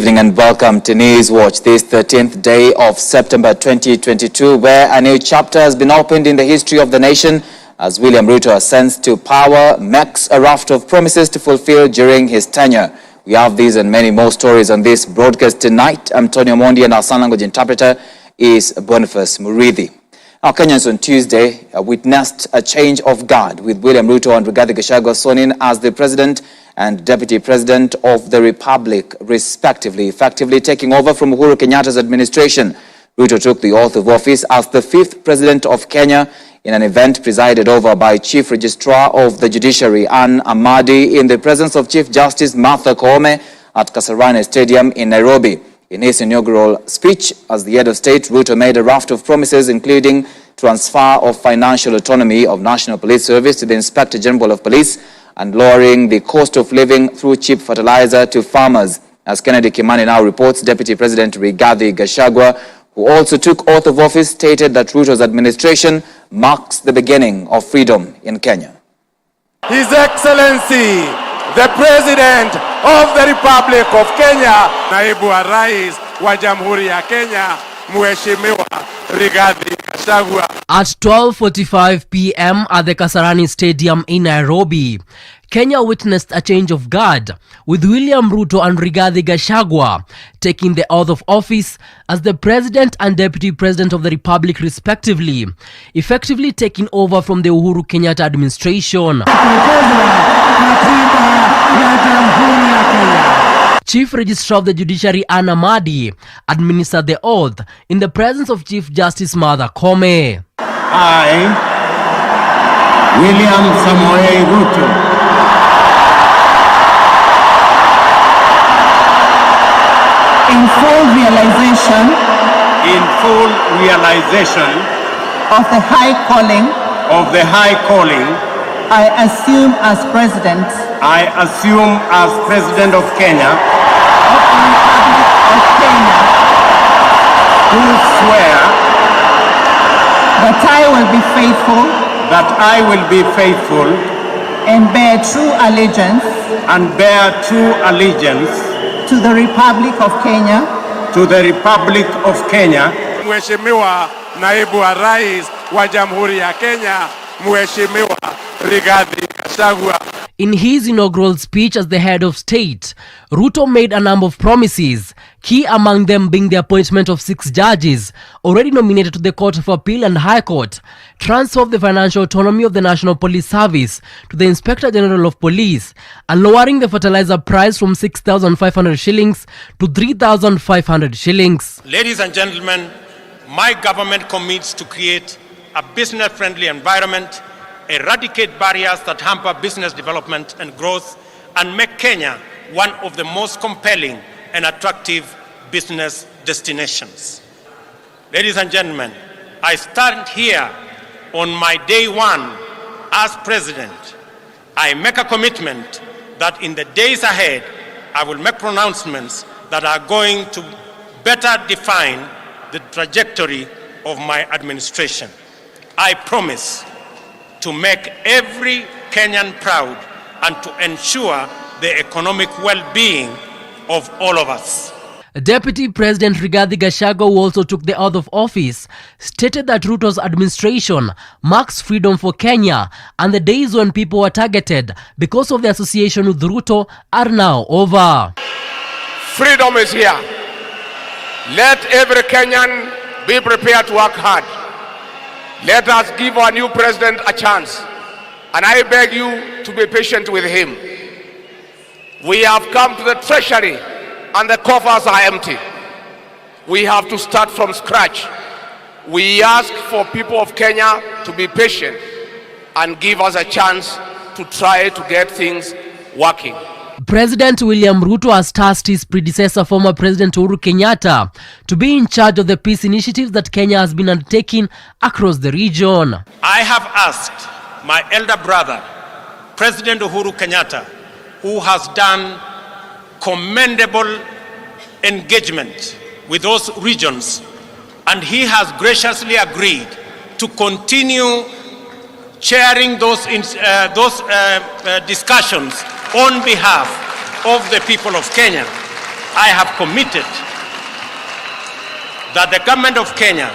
evening and welcome to News Watch, this 13th day of September 2022, where a new chapter has been opened in the history of the nation as William Ruto ascends to power, makes a raft of promises to fulfill during his tenure. We have these and many more stories on this broadcast tonight. I'm Tonny Omondi and our sign language interpreter is Boniface Murithi. Now, Kenyans on Tuesday witnessed a change of guard with William Ruto and Rigathi Gachagua sworn in as the President and Deputy President of the Republic, respectively, effectively taking over from Uhuru Kenyatta's administration. Ruto took the oath of office as the 5th President of Kenya in an event presided over by Chief Registrar of the Judiciary, Omondi, in the presence of Chief Justice Martha Koome at Kasarani Stadium in Nairobi. In his inaugural speech as the head of state, Ruto made a raft of promises, including transfer of financial autonomy of National Police Service to the Inspector General of Police and lowering the cost of living through cheap fertilizer to farmers. As Kennedy Kimani now reports, Deputy President Rigathi Gachagua, who also took oath of office, stated that Ruto's administration marks the beginning of freedom in Kenya. His Excellency, the President of the Republic of Kenya, Naibu wa Rais wa Jamhuri ya Kenya, Mheshimiwa Rigathi Gachagua. At 12:45 p.m. at the Kasarani Stadium in Nairobi, Kenya witnessed a change of guard with William Ruto and Rigathi Gachagua taking the oath of office as the President and Deputy President of the Republic, respectively, effectively taking over from the Uhuru Kenyatta administration. Chief Registrar of the Judiciary, Omondi, administered the oath in the presence of Chief Justice Martha Koome. I, William Samoei Ruto, in full realization of the high calling I assume as President of Kenya, do swear that I will be faithful and bear true allegiance to the Republic of Kenya, Mheshimiwa Naibu wa Rais wa Jamhuri ya Kenya, Mheshimiwa Rigathi Gachagua. In his inaugural speech as the head of state, Ruto made a number of promises, key among them being the appointment of 6 judges already nominated to the Court of Appeal and High Court, transfer of the financial autonomy of the National Police Service to the Inspector General of Police, and lowering the fertilizer price from 6,500 shillings to 3,500 shillings. Ladies and gentlemen, my government commits to create a business-friendly environment, eradicate barriers that hamper business development and growth, and make Kenya one of the most compelling and attractive business destinations. Ladies and gentlemen, I stand here on my day one as President. I make a commitment that in the days ahead, I will make pronouncements that are going to better define the trajectory of my administration. I promise to make every Kenyan proud and to ensure the economic well-being of all of us. Deputy President Rigathi Gachagua, who also took the oath of office, stated that Ruto's administration marks freedom for Kenya, and the days when people were targeted because of the association with Ruto are now over. Freedom is here. Let every Kenyan be prepared to work hard. Let us give our new president a chance, and I beg you to be patient with him. We have come to the treasury and the coffers are empty. We have to start from scratch. We ask for people of Kenya to be patient and give us a chance to try to get things working. President William Ruto has tasked his predecessor, former President Uhuru Kenyatta, to be in charge of the peace initiatives that Kenya has been undertaking across the region. I have asked my elder brother, President Uhuru Kenyatta, who has done commendable engagement with those regions, and he has graciously agreed to continue chairing those discussions on behalf of the people of Kenya. I have committed that the government of Kenya,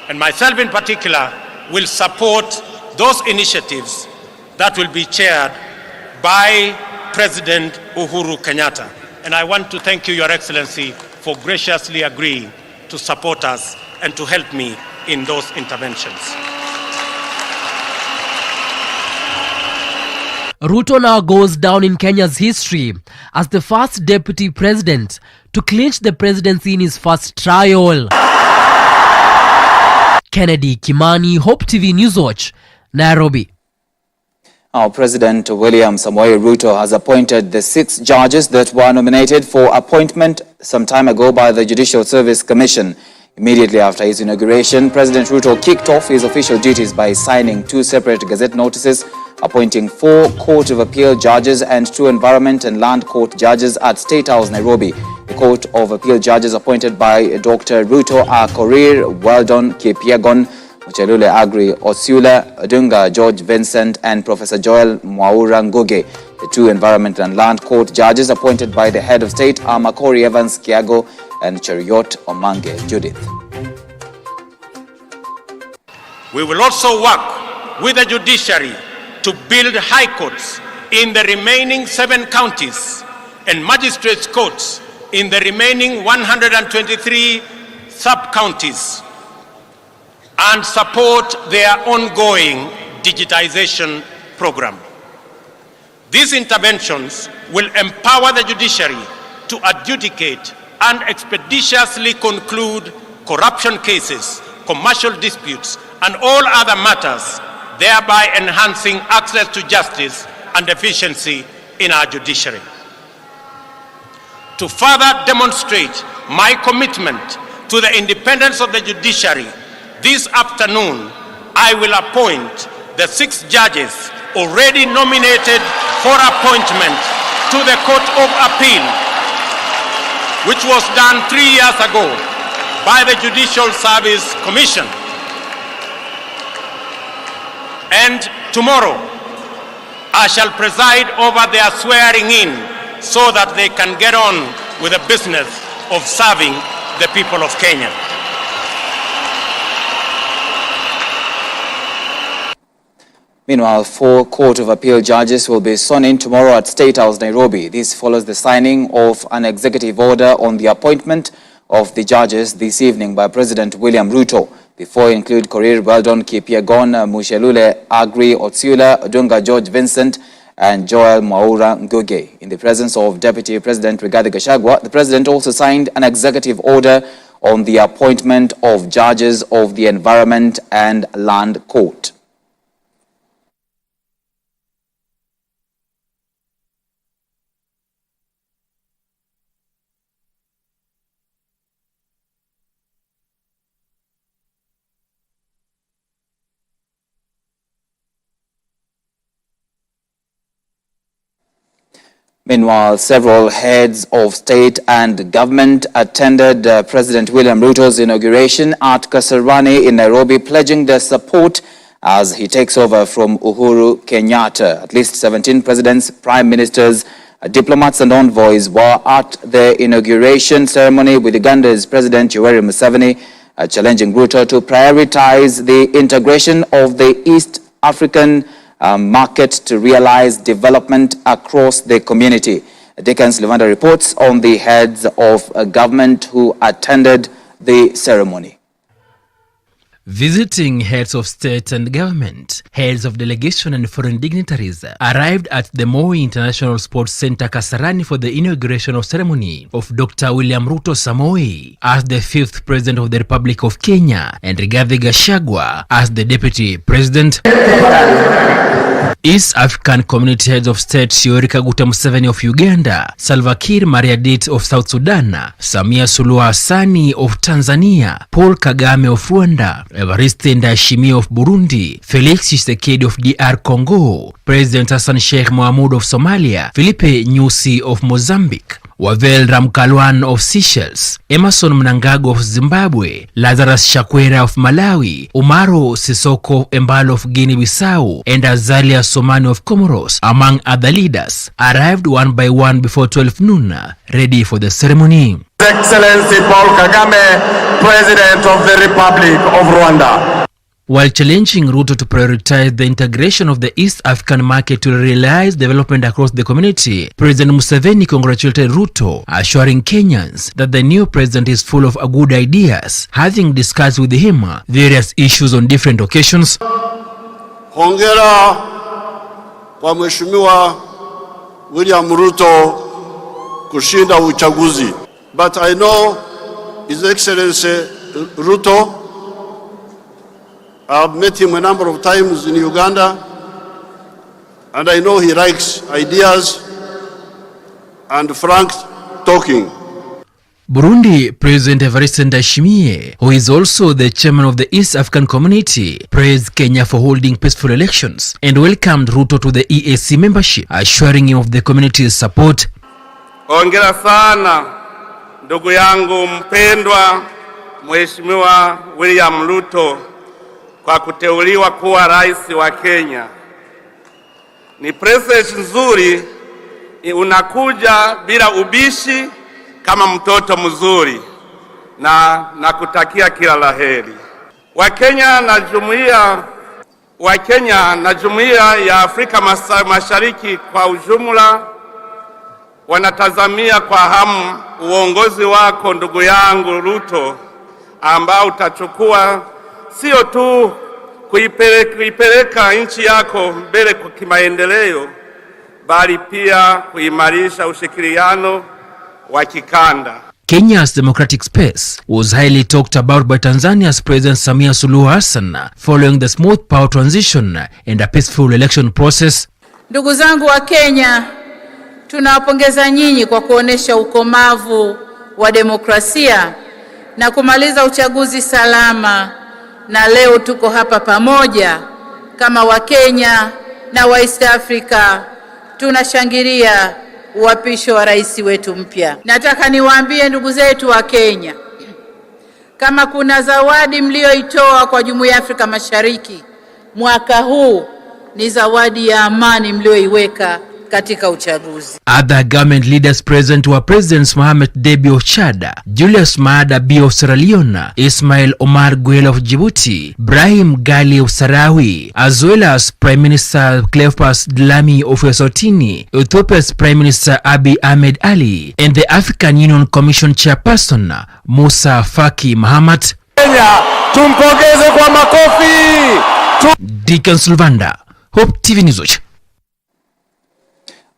and myself in particular, will support those initiatives that will be chaired by President Uhuru Kenyatta. And I want to thank you, Your Excellency, for graciously agreeing to support us and to help me in those interventions. Ruto now goes down in Kenya's history as the first deputy president to clinch the presidency in his first trial. Kennedy Kimani, Hope TV Newswatch, Nairobi. Our President William Samoei Ruto has appointed the 6 judges that were nominated for appointment some time ago by the Judicial Service Commission. Immediately after his inauguration, President Ruto kicked off his official duties by signing 2 separate Gazette notices, appointing 4 Court of Appeal judges and 2 Environment and Land Court judges at State House, Nairobi. The Court of Appeal judges appointed by Dr. Ruto are Korir Weldon Kipyegon, Muchelule Agri Osula, Odunga George Vincent, and Professor Joel Mwaura Ngugi. The 2 Environment and Land Court judges appointed by the head of state are Makori Evans Kiago and Cheriot Omange Judith. We will also work with the judiciary to build high courts in the remaining 7 counties and magistrates courts in the remaining 123 sub-counties and support their ongoing digitization program. These interventions will empower the judiciary to adjudicate and expeditiously conclude corruption cases, commercial disputes, and all other matters, thereby enhancing access to justice and efficiency in our judiciary. To further demonstrate my commitment to the independence of the judiciary, this afternoon I will appoint the 6 judges already nominated for appointment to the Court of Appeal, which was done 3 years ago by the Judicial Service Commission. And tomorrow, I shall preside over their swearing in so that they can get on with the business of serving the people of Kenya. Meanwhile, 4 Court of Appeal judges will be sworn in tomorrow at State House, Nairobi. This follows the signing of an executive order on the appointment of the judges this evening by President William Ruto. The 4 include Korir Weldon Kipyegon, Mushelule Agri Otsula, Odunga George Vincent, and Joel Mwaura Ngugi. In the presence of Deputy President Rigathi Gachagua, the President also signed an executive order on the appointment of judges of the Environment and Land Court. Meanwhile, several heads of state and government attended President William Ruto's inauguration at Kasarani in Nairobi, pledging their support as he takes over from Uhuru Kenyatta. At least 17 presidents, prime ministers, diplomats and envoys were at the inauguration ceremony, with Uganda's President Yoweri Museveni challenging Ruto to prioritize the integration of the East African market to realize development across the community. Dickens Levanda reports on the heads of government who attended the ceremony. Visiting heads of state and government, heads of delegation and foreign dignitaries arrived at the Moi International Sports Center Kasarani for the inauguration ceremony of Dr. William Ruto Samoei as the 5th President of the Republic of Kenya and Rigathi Gachagua as the Deputy President. East African Community Heads of State Yoweri Kaguta Museveni of Uganda, Salva Kiir Mayardit of South Sudan, Samia Suluhu Hassan of Tanzania, Paul Kagame of Rwanda, Evariste Ndayishimiye of Burundi, Felix Tshisekedi of DR Congo, President Hassan Sheikh Mohamud of Somalia, Philippe Nyusi of Mozambique, Wavel Ramkalwan of Seychelles, Emerson Mnangagwa of Zimbabwe, Lazarus Chakwera of Malawi, Umaro Sisoko Embalo of Guinea-Bissau, and Azalia Somani of Comoros, among other leaders, arrived one by one before 12 noon, ready for the ceremony. His Excellency Paul Kagame, President of the Republic of Rwanda. While challenging Ruto to prioritize the integration of the East African market to realize development across the community, President Museveni congratulated Ruto, assuring Kenyans that the new president is full of good ideas, having discussed with him various issues on different occasions. Hongera kwa Mheshimiwa William Ruto kushinda uchaguzi. But I know His Excellency Ruto, I've met him a number of times in Uganda, and I know he likes ideas and frank talking. Burundi President Evariste Ndayishimiye, who is also the chairman of the East African Community, praised Kenya for holding peaceful elections and welcomed Ruto to the EAC membership, assuring him of the community's support. Hongera sana ndugu yangu mpendwa Mheshimiwa William Ruto kwa kuteuliwa kuwa rais wa Kenya. Ni presence nzuri, unakuja bila ubishi kama mtoto mzuri, na nakutakia kila laheri. Wakenya na jumuiya ya Afrika Mashariki kwa ujumla wanatazamia kwa hamu uongozi wako ndugu yangu Ruto, ambao utachukua sio tu kuipeleka nchi yako mbele kwa kimaendeleo, bali pia kuimarisha ushirikiano wa kikanda. Kenya's democratic space was highly talked about by Tanzania's President Samia Suluhu Hassan following the smooth power transition and a peaceful election process. Ndugu zangu wa Kenya, tunawapongeza nyinyi kwa kuonesha ukomavu wa demokrasia na kumaliza uchaguzi salama, na leo tuko hapa pamoja kama Wakenya na wa East Africa tunashangilia uapisho wa rais wetu mpya. Nataka niwaambie ndugu zetu wa Kenya, kama kuna zawadi mlioitoa kwa Jumuiya ya Afrika Mashariki mwaka huu, ni zawadi ya amani mlioiweka katika uchaguzi. Other government leaders present were Presidents Mohamed Deby of Chad, Julius Maada Bio of Sierra Leone, Ismail Omar Guelleh of Djibouti, Brahim Ghali of Sahrawi, as well as Prime Minister Cleopas Dlamini of Eswatini, Ethiopia's Prime Minister Abiy Ahmed Ali, and the African Union Commission Chairperson Musa Faki Mahamat. Kenya, tumpongeze kwa makofi. Deacon Luvanda, Hope TV News.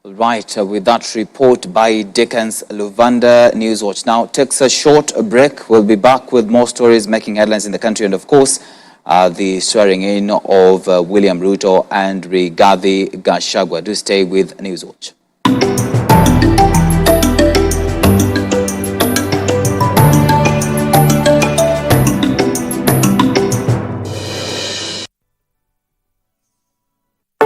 Right, with that report by Dickens Luvanda, Newswatch now takes a short break. We'll be back with more stories making headlines in the country, and of course, the swearing in of William Ruto and Rigathi Gachagua. Do stay with Newswatch.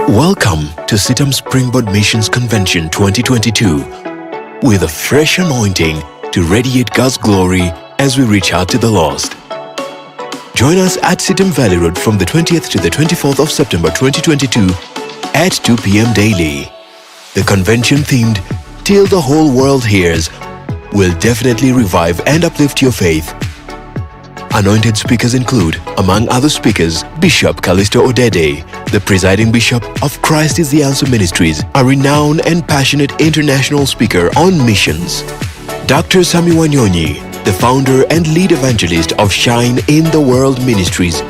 Welcome to Sitam Springboard Missions Convention 2022 with a fresh anointing to radiate God's glory as we reach out to the lost. Join us at Sitam Valley Road from the 20th to the 24th of September 2022 at 2 p.m. daily. The convention themed Till the Whole World Hears will definitely revive and uplift your faith. Anointed speakers include, among other speakers, Bishop Callisto Odede, the presiding bishop of Christ is the Answer Ministries, a renowned and passionate international speaker on missions. Dr. Sami Wanyonyi, the founder and lead evangelist of Shine in the World Ministries,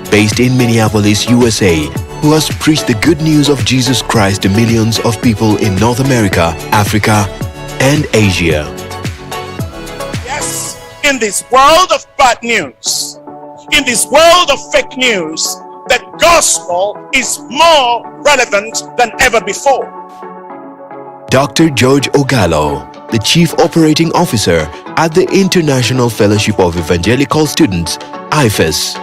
based in Minneapolis, USA, who has preached the good news of Jesus Christ to millions of people in North America, Africa, and Asia. Yes, in this world of bad news, in this world of fake news, the gospel is more relevant than ever before. Dr. George Ogalo, the Chief Operating Officer at the International Fellowship of Evangelical Students, IFES,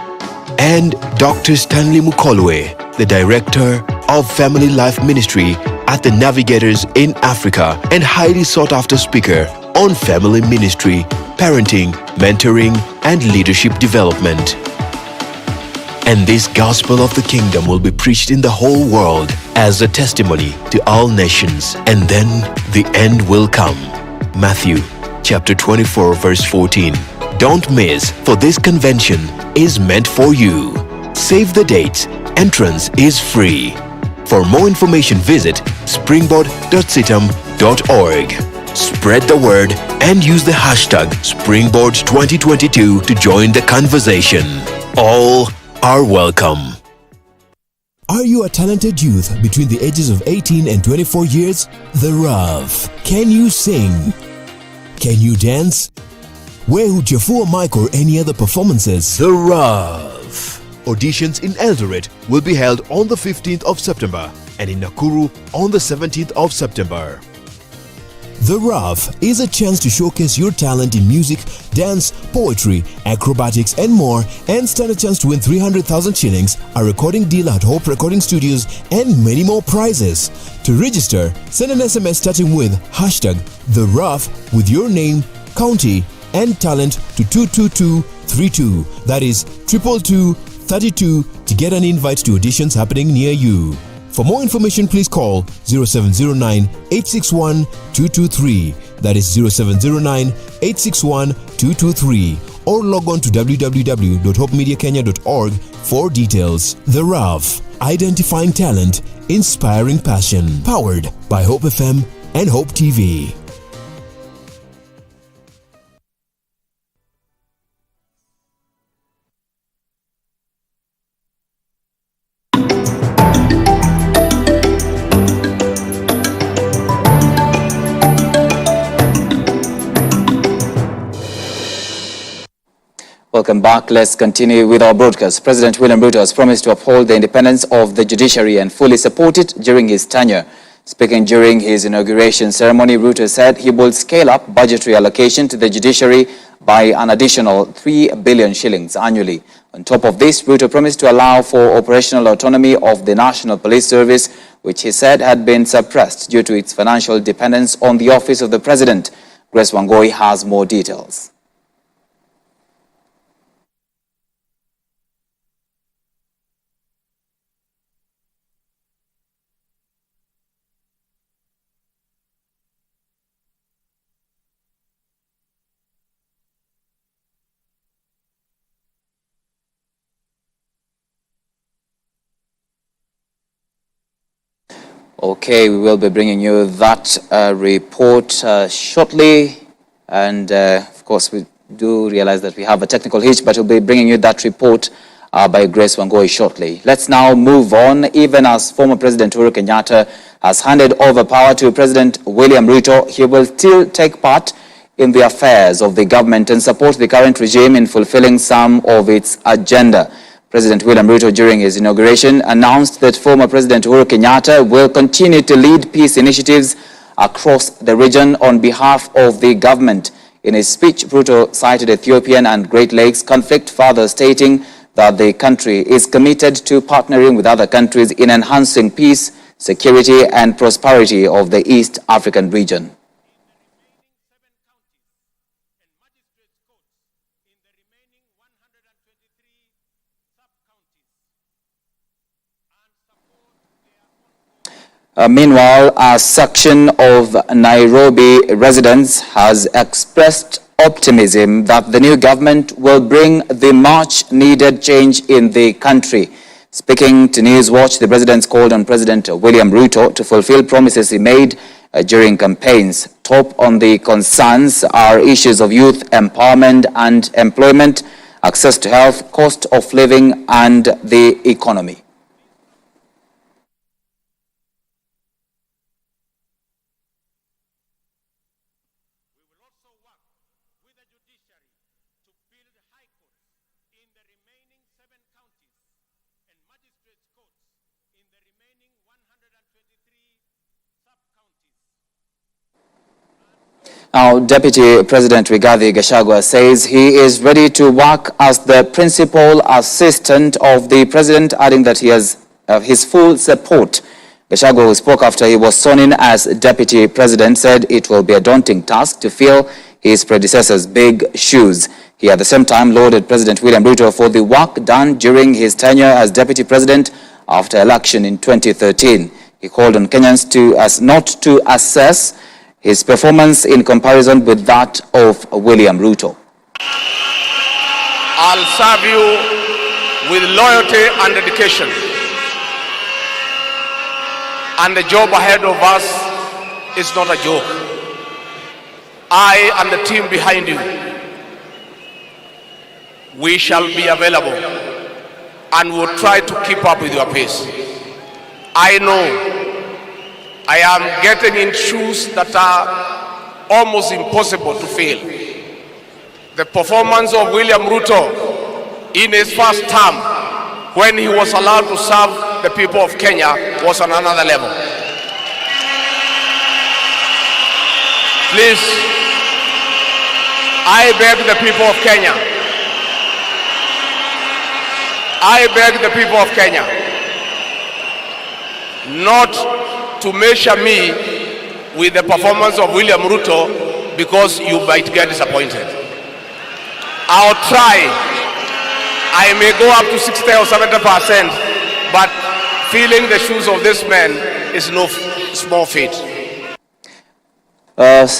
and Dr. Stanley Mukolwe, the Director of Family Life Ministry at the Navigators in Africa and highly sought after speaker on family ministry, parenting, mentoring, and leadership development. And this gospel of the kingdom will be preached in the whole world as a testimony to all nations, and then the end will come. Matthew chapter 24 verse 14. Don't miss, for this convention is meant for you. Save the dates. Entrance is free. For more information, visit springboard.citam.org. Spread the word and use the hashtag Springboard2022 to join the conversation. All are welcome. Are you a talented youth between the ages of 18 and 24 years? The Rough. Can you sing? Can you dance? Where Hujafua Mike or any other performances? The Rough. Auditions in Eldoret will be held on the 15th of September and in Nakuru on the 17th of September. The Rough is a chance to showcase your talent in music, dance, poetry, acrobatics and more, and stand a chance to win 300,000 shillings, a recording deal at Hope Recording Studios, and many more prizes. To register, send an SMS starting with hashtag The Rough with your name, county and talent to 22232. That is 22232 to get an invite to auditions happening near you. For more information, please call 0709-861-223. That is 0709-861-223. Or log on to www.hopemediakenya.org for details. The Rough. Identifying talent, inspiring passion. Powered by Hope FM and Hope TV. Welcome back. Let's continue with our broadcast. President William Ruto has promised to uphold the independence of the judiciary and fully support it during his tenure. Speaking during his inauguration ceremony, Ruto said he will scale up budgetary allocation to the judiciary by an additional 3 billion shillings annually. On top of this, Ruto promised to allow for operational autonomy of the National Police Service, which he said had been suppressed due to its financial dependence on the office of the President. Grace Wangoi has more details. Okay, we will be bringing you that report shortly, and of course we do realize that we have a technical hitch, but we'll be bringing you that report by Grace Wangoi shortly. Let's now move on. Even as former President Uhuru Kenyatta has handed over power to President William Ruto, he will still take part in the affairs of the government and support the current regime in fulfilling some of its agenda. President William Ruto, during his inauguration, announced that former President Uhuru Kenyatta will continue to lead peace initiatives across the region on behalf of the government. In his speech, Ruto cited Ethiopian and Great Lakes conflict, further stating that the country is committed to partnering with other countries in enhancing peace, security, and prosperity of the East African region. Meanwhile, a section of Nairobi residents has expressed optimism that the new government will bring the much-needed change in the country. Speaking to Newswatch, the residents called on President William Ruto to fulfill promises he made during campaigns. Top on the concerns are issues of youth empowerment and employment, access to health, cost of living, and the economy. Now, Deputy President Rigathi Gachagua says he is ready to work as the principal assistant of the president, adding that he has his full support Gachagua, who spoke after he was sworn in as deputy president, said it will be a daunting task to fill his predecessor's big shoes. He at the same time lauded President William Ruto for the work done during his tenure as deputy president after election in 2013. He called on Kenyans not to assess his performance in comparison with that of William Ruto. I'll serve you with loyalty and dedication. And the job ahead of us is not a joke. I and the team behind you, we shall be available and will try to keep up with your pace. I know I am getting in shoes that are almost impossible to fill. The performance of William Ruto in his first term, when he was allowed to serve the people of Kenya, was on another level. Please, I beg the people of Kenya, not to measure me with the performance of William Ruto, because you might get disappointed. I'll try. I may go up to 60 or 70%, but filling the shoes of this man is no small feat.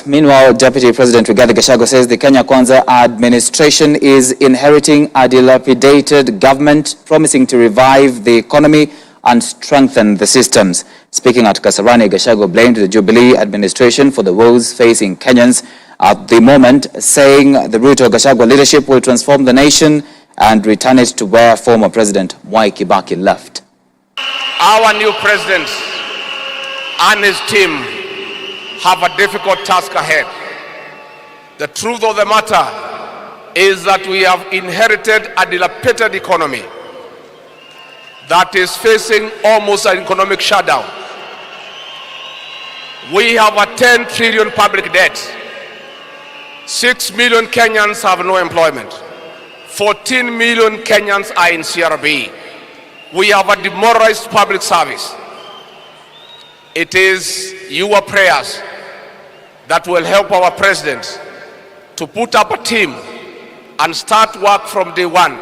Meanwhile, Deputy President Rigathi Gachagua says the Kenya Kwanza administration is inheriting a dilapidated government, promising to revive the economy and strengthen the systems. Speaking at Kasarani, Gachagua blamed the Jubilee administration for the woes facing Kenyans at the moment, saying the Ruto-Gachagua leadership will transform the nation and return it to where former President Mwai Kibaki left. Our new president and his team have a difficult task ahead. The truth of the matter is that we have inherited a dilapidated economy that is facing almost an economic shutdown. We have a 10 trillion public debt. 6 million Kenyans have no employment. 14 million Kenyans are in CRB. We have a demoralized public service. It is your prayers that will help our president to put up a team and start work from day one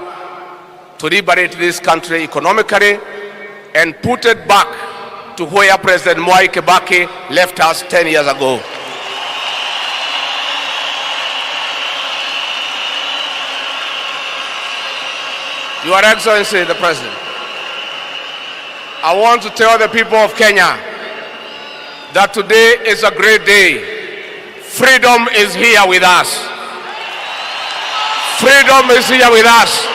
to liberate this country economically and put it back to where President Mwai Kibaki left us 10 years ago. Your Excellency, the President, I want to tell the people of Kenya that today is a great day. Freedom is here with us. Freedom is here with us.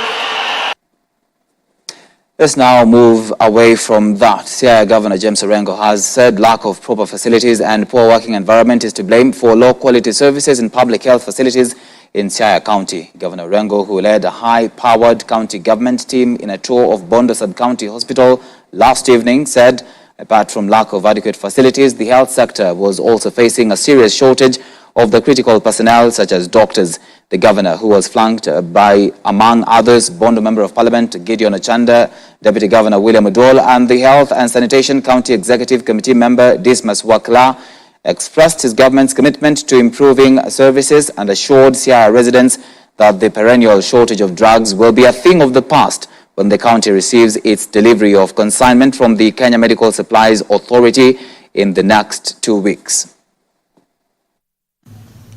Let's now move away from that. Siaya Governor James Orengo has said lack of proper facilities and poor working environment is to blame for low-quality services in public health facilities in Siaya County. Governor Orengo, who led a high-powered county government team in a tour of Bondo Sub-County Hospital last evening, said apart from lack of adequate facilities, the health sector was also facing a serious shortage of the critical personnel such as doctors. The governor, who was flanked by, among others, Bondo Member of Parliament Gideon Ochanda, Deputy Governor William Udol, and the Health and Sanitation County Executive Committee member Dismas Wakla, expressed his government's commitment to improving services and assured Siaya residents that the perennial shortage of drugs will be a thing of the past when the county receives its delivery of consignment from the Kenya Medical Supplies Authority in the next 2 weeks.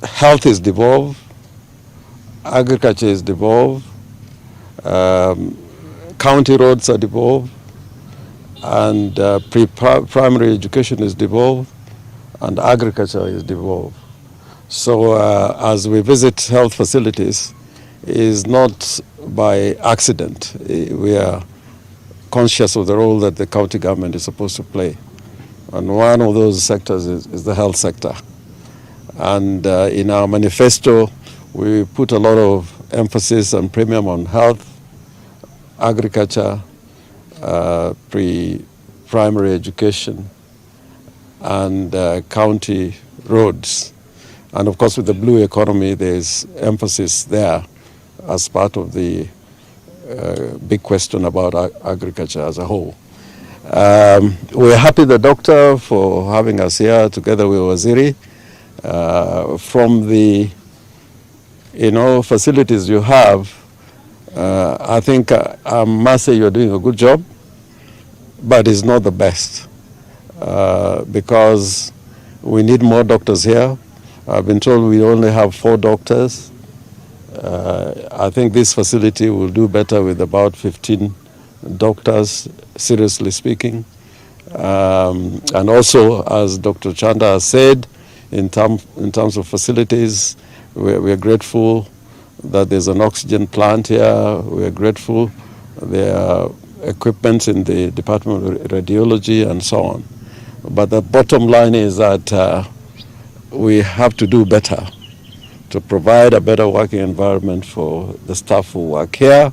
Health is devolved, agriculture is devolved, county roads are devolved, and pre-primary education is devolved, and agriculture is devolved. So as we visit health facilities, it is not by accident. We are conscious of the role that the county government is supposed to play. And one of those sectors is the health sector. And in our manifesto, we put a lot of emphasis and premium on health, agriculture, pre-primary education, and county roads. And of course, with the blue economy, there's emphasis there as part of the big question about agriculture as a whole. We're happy the doctor for having us here together with Waziri. From the facilities you have, I think I must say you're doing a good job, but it's not the best because we need more doctors here. I've been told we only have 4 doctors. I think this facility will do better with about 15 doctors, seriously speaking. And also, as Dr. Chanda has said, in terms of facilities, we're grateful that there's an oxygen plant here. We're grateful there are equipment in the Department of Radiology and so on. But the bottom line is that we have to do better to provide a better working environment for the staff who work here,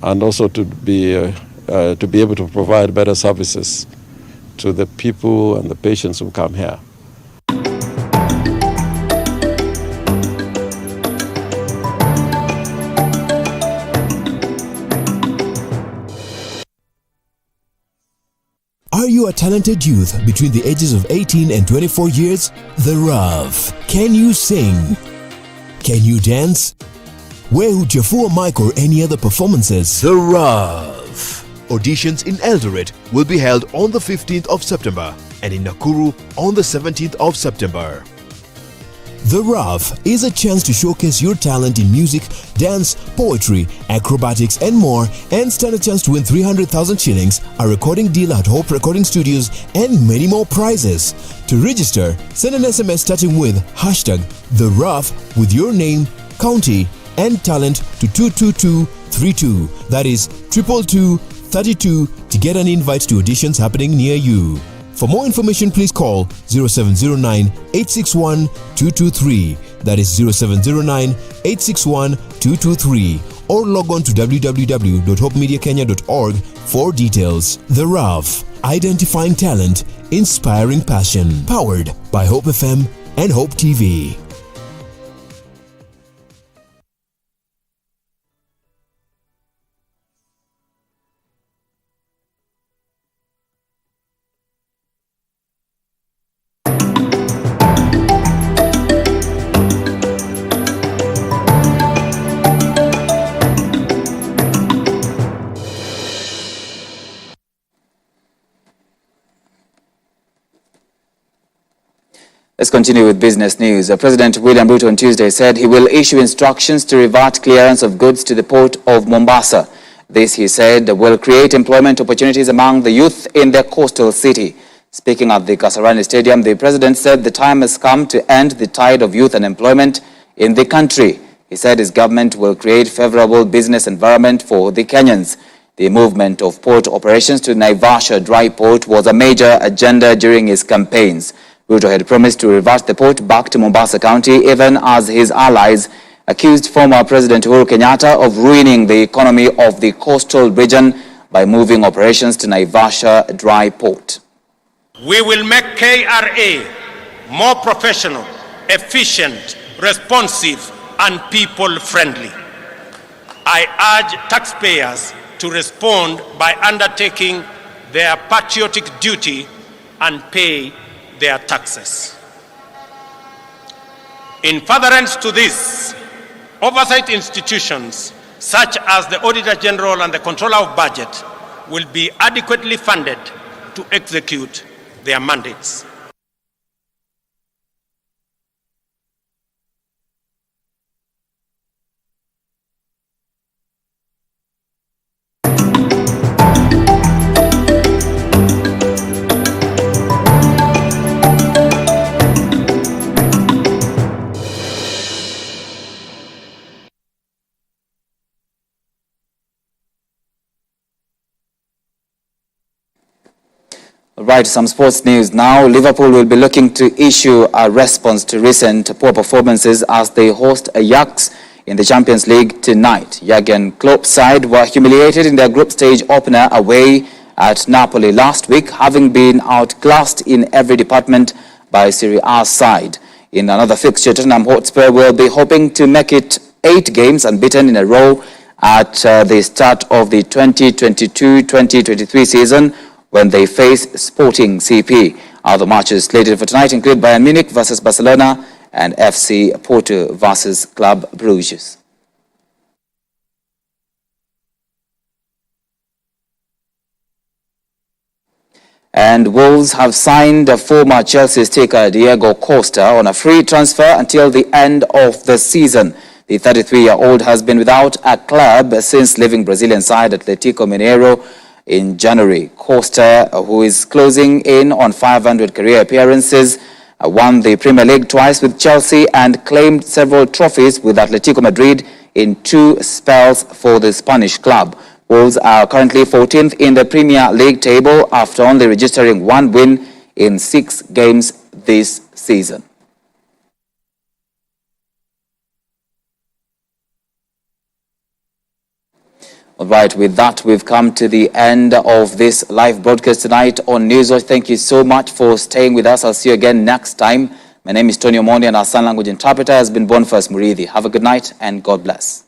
and also to be able to provide better services to the people and the patients who come here. Are you a talented youth between the ages of 18 and 24 years? The Rough. Can you sing? Can you dance? Where Hujafua Mike or any other performances? The Rough. Auditions in Eldoret will be held on the 15th of September and in Nakuru on the 17th of September. The Rough is a chance to showcase your talent in music, dance, poetry, acrobatics and more, and stand a chance to win 300,000 shillings, a recording deal at Hope Recording Studios, and many more prizes. To register, send an SMS starting with #The Rough with your name, county and talent to 22232. That is 22232 to get an invite to auditions happening near you. For more information, please call 0709-861-223. That is 0709-861-223. Or log on to www.hopemediakenya.org for details. The Rough. Identifying talent, inspiring passion. Powered by Hope FM and Hope TV. Let's continue with business news. President William Ruto on Tuesday said he will issue instructions to revert clearance of goods to the port of Mombasa. This, he said, will create employment opportunities among the youth in the coastal city. Speaking at the Kasarani Stadium, the president said the time has come to end the tide of youth unemployment in the country. He said his government will create favorable business environment for the Kenyans. The movement of port operations to Naivasha Dry Port was a major agenda during his campaigns. Ruto had promised to revert the port back to Mombasa County, even as his allies accused former President Uhuru Kenyatta of ruining the economy of the coastal region by moving operations to Naivasha Dry Port. We will make KRA more professional, efficient, responsive, and people-friendly. I urge taxpayers to respond by undertaking their patriotic duty and pay their taxes. In furtherance to this, oversight institutions such as the Auditor General and the Controller of Budget will be adequately funded to execute their mandates. Right, some sports news now. Liverpool will be looking to issue a response to recent poor performances as they host Ajax in the Champions League tonight. Jurgen Klopp's side were humiliated in their group stage opener away at Napoli last week, having been outclassed in every department by Serie A's side. In another fixture, Tottenham Hotspur will be hoping to make it 8 games unbeaten in a row at the start of the 2022-2023 season, when they face Sporting CP. Other matches slated for tonight include Bayern Munich versus Barcelona and FC Porto versus Club Brugge. And Wolves have signed former Chelsea striker Diego Costa on a free transfer until the end of the season. The 33-year-old has been without a club since leaving Brazilian side Atletico Mineiro in January. Costa, who is closing in on 500 career appearances, won the Premier League twice with Chelsea and claimed several trophies with Atletico Madrid in 2 spells for the Spanish club. Wolves are currently 14th in the Premier League table after only registering 1 win in 6 games this season. All right, with that, we've come to the end of this live broadcast tonight on Newswatch. Thank you so much for staying with us. I'll see you again next time. My name is Tonny Omondi, and our sign language interpreter has been Boniface Murithi. Have a good night and God bless.